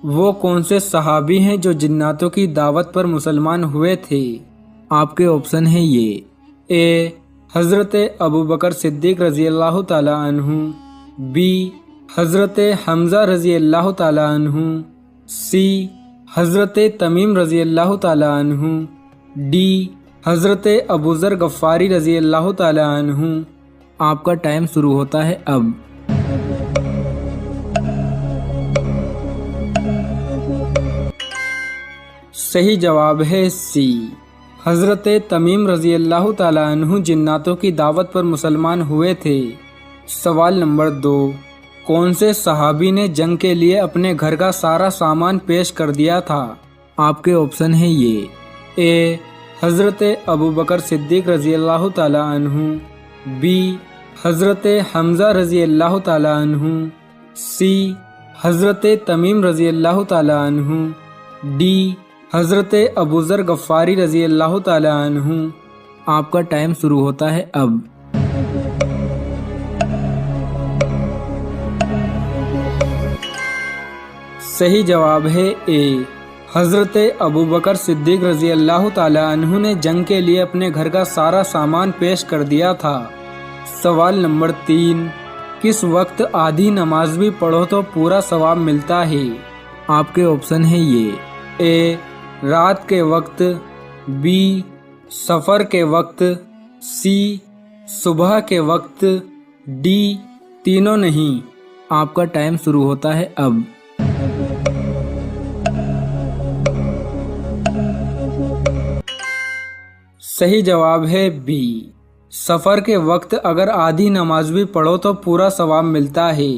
وہ کون سے صحابی ہیں جو جناتوں کی دعوت پر مسلمان ہوئے تھے؟ آپ کے آپشن ہیں یہ اے حضرت ابوبکر صدیق رضی اللہ تعالی عنہ، بی حضرت حمزہ رضی اللہ تعالی عنہ، سی حضرت تمیم رضی اللہ تعالی عنہ، ڈی حضرت ابوذر غفاری رضی اللہ تعالی عنہ۔ آپ کا ٹائم شروع ہوتا ہے اب۔ صحیح جواب ہے سی حضرت تمیم رضی اللہ تعالی عنہ جناتوں کی دعوت پر مسلمان ہوئے تھے۔ سوال نمبر 2، کون سے صحابی نے جنگ کے لیے اپنے گھر کا سارا سامان پیش کر دیا تھا؟ آپ کے آپشن ہیں یہ اے حضرت ابوبکر صدیق رضی اللہ تعالی عنہ، بی حضرت حمزہ رضی اللہ تعالی عنہ، سی حضرت تمیم رضی اللہ تعالی عنہ، ڈی حضرت ابوذر غفاری رضی اللہ تعالی عنہ۔ آپ کا ٹائم شروع ہوتا ہے اب۔ صحیح جواب ہے اے حضرت ابوبکر صدیق رضی اللہ تعالی عنہ نے جنگ کے لیے اپنے گھر کا سارا سامان پیش کر دیا تھا۔ سوال نمبر 3، کس وقت آدھی نماز بھی پڑھو تو پورا ثواب ملتا ہے؟ آپ کے آپشن ہیں یہ اے رات کے وقت، بی سفر کے وقت، سی صبح کے وقت، ڈی تینوں نہیں۔ آپ کا ٹائم شروع ہوتا ہے اب۔ صحیح جواب ہے بی سفر کے وقت اگر آدھی نماز بھی پڑھو تو پورا ثواب ملتا ہے۔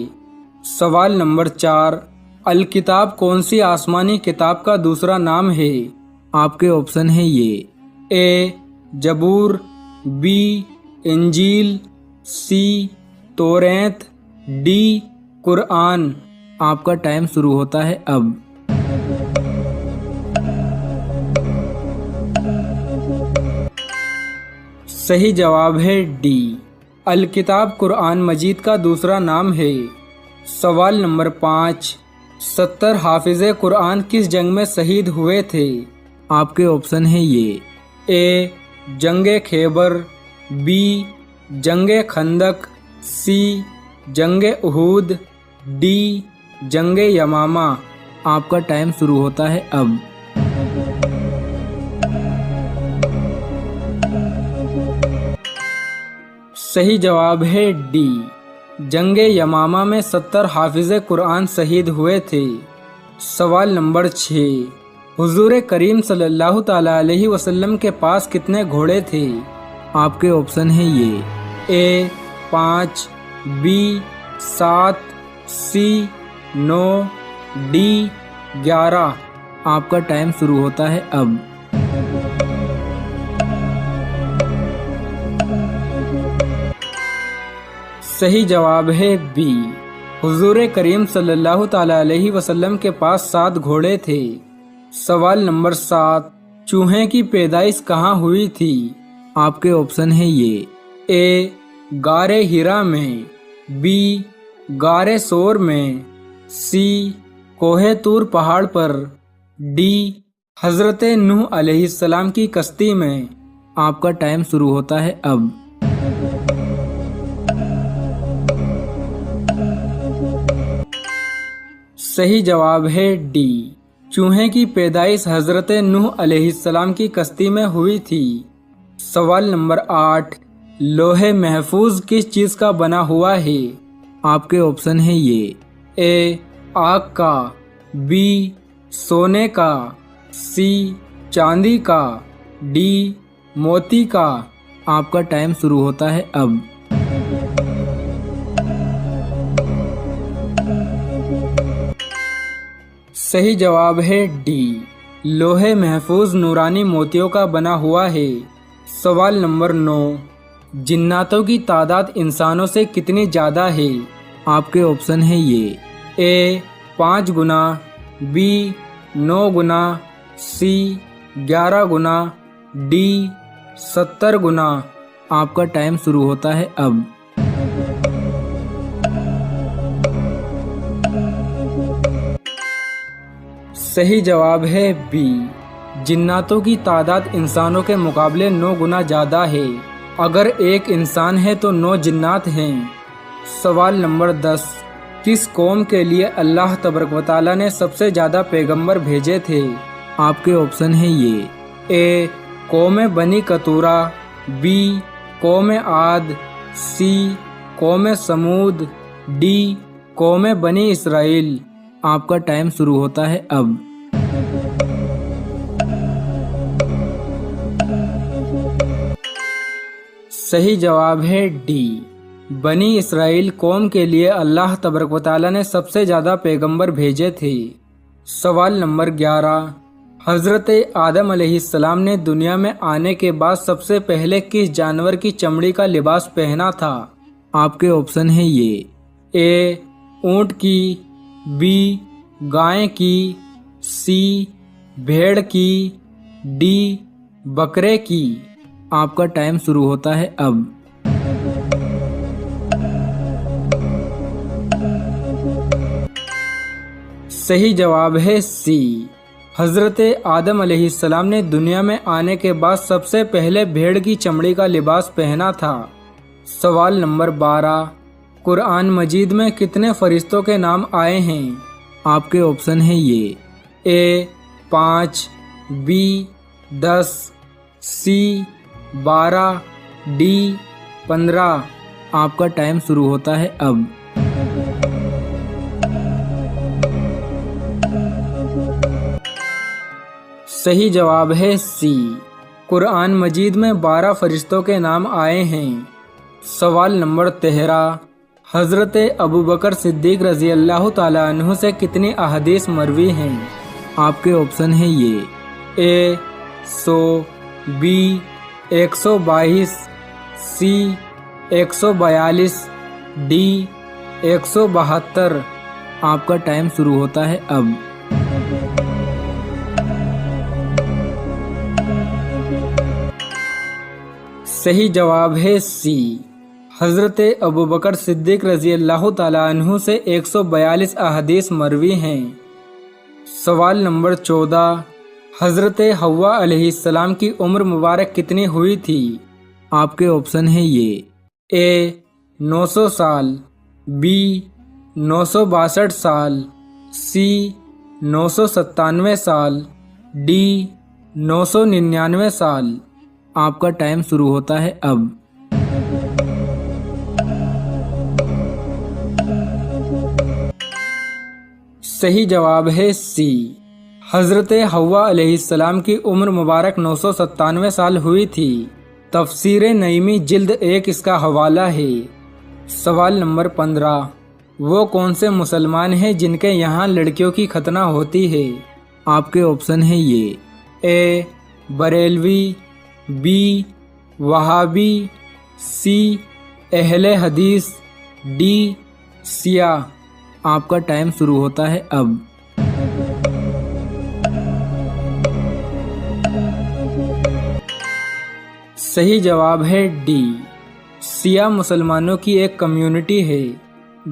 سوال نمبر 4، الکتاب کون سی آسمانی کتاب کا دوسرا نام ہے؟ آپ کے آپشن ہیں یہ اے زبور، بی انجیل، سی توریت، ڈی قرآن۔ آپ کا ٹائم شروع ہوتا ہے اب۔ صحیح جواب ہے ڈی الکتاب قرآن مجید کا دوسرا نام ہے۔ سوال نمبر 5، 70 حافظ قرآن کس جنگ میں شہید ہوئے تھے؟ آپ کے آپشن ہیں یہ اے جنگ خیبر، بی جنگ خندق، سی جنگ احد، ڈی جنگ یمامہ۔ آپ کا ٹائم شروع ہوتا ہے اب۔ صحیح جواب ہے ڈی جنگ یمامہ میں 70 حافظ قرآن شہید ہوئے تھے۔ سوال نمبر 6، حضور کریم صلی اللہ تعالی علیہ وسلم کے پاس کتنے گھوڑے تھے؟ آپ کے آپشن ہیں یہ اے 5، بی 7، سی 9، ڈی 11۔ آپ کا ٹائم شروع ہوتا ہے اب۔ صحیح جواب ہے بی حضور کریم صلی اللہ تعالی علیہ وسلم کے پاس 7 گھوڑے تھے۔ سوال نمبر 7، چوہے کی پیدائش کہاں ہوئی تھی؟ آپ کے آپشن ہیں یہ اے غار ہرا میں، بی غار سور میں، سی کوہ طور پہاڑ پر، ڈی حضرت نوح علیہ السلام کی کشتی میں۔ آپ کا ٹائم شروع ہوتا ہے اب۔ صحیح جواب ہے ڈی چوہے کی پیدائش حضرت نوح علیہ السلام کی کشتی میں ہوئی تھی۔ سوال نمبر 8، لوح محفوظ کس چیز کا بنا ہوا ہے؟ آپ کے آپشن ہیں یہ اے آگ کا، بی سونے کا، سی چاندی کا، ڈی موتی کا۔ آپ کا ٹائم شروع ہوتا ہے اب۔ صحیح جواب ہے ڈی لوح محفوظ نورانی موتیوں کا بنا ہوا ہے۔ سوال نمبر 9، جناتوں کی تعداد انسانوں سے کتنی زیادہ ہے؟ آپ کے آپشن ہیں یہ اے 5 گنا، بی 9 گنا، سی 11 گنا، ڈی 70 گنا۔ آپ کا ٹائم شروع ہوتا ہے اب۔ सही जवाब है बी। जिन्नातों की तादाद इंसानों के मुकाबले 9 गुना ज़्यादा है। अगर एक इंसान है तो 9 जिन्नात हैं। सवाल नंबर 10। किस कौम के लिए अल्लाह तबारक व तआला ने सबसे ज़्यादा पैगंबर भेजे थे? आपके ऑप्शन है ये। ए कौम बनी कतूरा, बी कौम आद, सी कौम समूद, डी कौम बनी इसराइल। आपका टाइम शुरू होता है अब। सही जवाब है डी। बनी इसराइल कौम के लिए अल्लाह तबारक व तआला ने सबसे ज़्यादा पैगंबर भेजे थे। सवाल नंबर 11। हज़रत आदम अलैहिस्सलाम ने दुनिया में आने के बाद सबसे पहले किस जानवर की चमड़ी का लिबास पहना था? आपके ऑप्शन है ये। ए ऊँट की, बी गाय की, सी भेड़ की, डी बकरे की। आपका टाइम शुरू होता है अब। सही जवाब है सी। हज़रत आदम अलैहिस्सलाम ने दुनिया में आने के बाद सबसे पहले भेड़ की चमड़ी का लिबास पहना था। सवाल नंबर 12। कुरान मजीद में कितने फरिश्तों के नाम आए हैं? आपके ऑप्शन है ये। ए 5, बी 10, सी 12, डी 15। आपका टाइम शुरू होता है अब। सही जवाब है सी। कुरान मजीद में 12 फरिश्तों के नाम आए हैं। सवाल नंबर 13। हज़रत अबू बकर सिद्दीक रज़ी अल्लाह ताला अन्हु से कितनी अहादीस मरवी हैं? आपके ऑप्शन है ये। ए 100, बी 122, सी 142, डी 172। आपका टाइम शुरू होता है अब। सही जवाब है सी। हज़रत अबू बकर सिद्दीक रज़ी अल्लाह ताला अन्हु से 142 अहादीस मरवी हैं। सवाल नंबर 14। हज़रत हव्वा अलैहिस्सलाम की उम्र मुबारक कितनी हुई थी? आपके ऑप्शन है ये। ए 900 साल, बी 962 साल, सी 997 साल, डी 999 साल। आपका टाइम शुरू होता है अब। सही जवाब है सी। हज़रत हव्वा अलैहिस्सलाम की उम्र मुबारक 997 साल हुई थी। तफसीर नईमी जिल्द 1 इसका हवाला है। सवाल नंबर 15। वो कौन से मुसलमान हैं जिनके यहाँ लड़कियों की खतना होती है? आपके ऑप्शन है ये। ए बरेलवी, बी वहाबी, सी अहले हदीस, डी सिया। आपका टाइम शुरू होता है अब। सही जवाब है डी। सिया मुसलमानों की एक कम्युनिटी है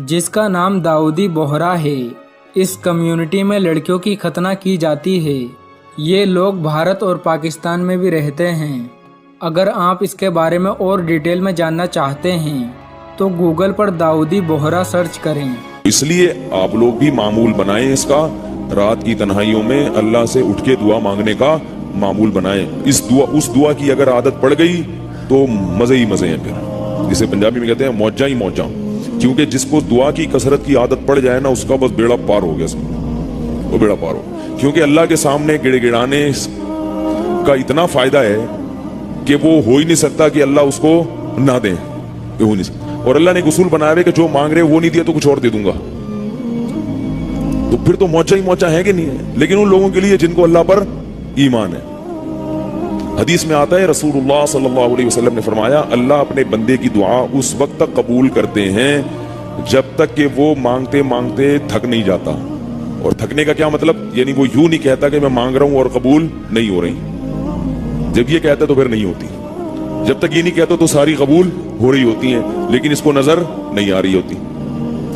जिसका नाम दाऊदी बोहरा है। इस कम्युनिटी में लड़कियों की खतना की जाती है। ये लोग भारत और पाकिस्तान में भी रहते हैं। अगर आप इसके बारे में और डिटेल में जानना चाहते हैं तो गूगल पर दाऊदी बोहरा सर्च करें। इसलिए आप लोग भी मामूल बनाएं इसका। रात की तन्हाइयों में अल्लाह से उठ के दुआ मांगने का मामूल बनाएं। उस दुआ की अगर आदत पड़ गई तो मजे ही मजे हैं। फिर जिसे पंजाबी में कहते हैं मौजा ही मौजा। क्योंकि जिसको दुआ की कसरत की आदत पड़ जाए ना, उसका बस बेड़ा पार हो गया। वो बेड़ा पार हो। क्योंकि अल्लाह के सामने गिड़गिड़ाने का इतना फायदा है कि वो हो ही नहीं सकता कि अल्लाह उसको ना दे। हो नहीं सकता। और अल्लाह ने एक उसूल बनाया है कि जो मांग रहे वो नहीं दिया तो कुछ और दे दूंगा। तो फिर तो मौजा ही मौजा है कि नहीं है। लेकिन उन लोगों के लिए जिनको अल्लाह पर ईमान है। हदीस में आता है रसूलुल्लाह सल्लल्लाहु अलैहि वसल्लम ने फरमाया, अल्लाह अपने बंदे की दुआ उस वक्त तक कबूल करते हैं जब तक कि वो मांगते मांगते थक नहीं जाता। और थकने का क्या मतलब, यानी वो यूं नहीं कहता कि मैं मांग रहा हूं और कबूल नहीं हो रही। जब ये कहता तो फिर नहीं होती। जब तक ये नहीं कहता तो सारी कबूल हो रही होती हैं, लेकिन इसको नजर नहीं आ रही होती।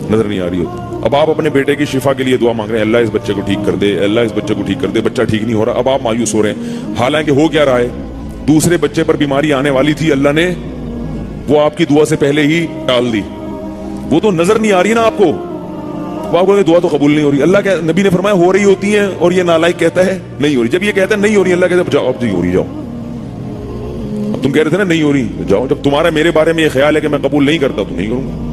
नजर नहीं आ रही होती। اب آپ اپنے بیٹے کی شفا کے لیے دعا مانگ رہے ہیں, اللہ اس بچے کو ٹھیک کر دے, اللہ اس بچے کو ٹھیک کر دے, بچہ ٹھیک نہیں ہو رہا, اب آپ مایوس ہو رہے ہیں. حالانکہ ہو کیا رہا ہے, دوسرے بچے پر بیماری آنے والی تھی, اللہ نے وہ آپ کی دعا سے پہلے ہی ٹال دی. وہ تو نظر نہیں آ رہی نا آپ کو, آپ کو دعا تو قبول نہیں ہو رہی. اللہ کے نبی نے فرمایا ہو رہی ہوتی ہیں, اور یہ نالائق کہتا ہے نہیں ہو رہی. جب یہ کہتا ہے نہیں ہو رہی, اللہ کہتا ہے جاؤ اب جی ہو رہی, جاؤ. اب تم کہہ رہے تھے نا نہیں ہو رہی, جاؤ. جب تمہارا میرے بارے میں یہ خیال ہے کہ میں قبول نہیں کرتا تو نہیں کروں گا.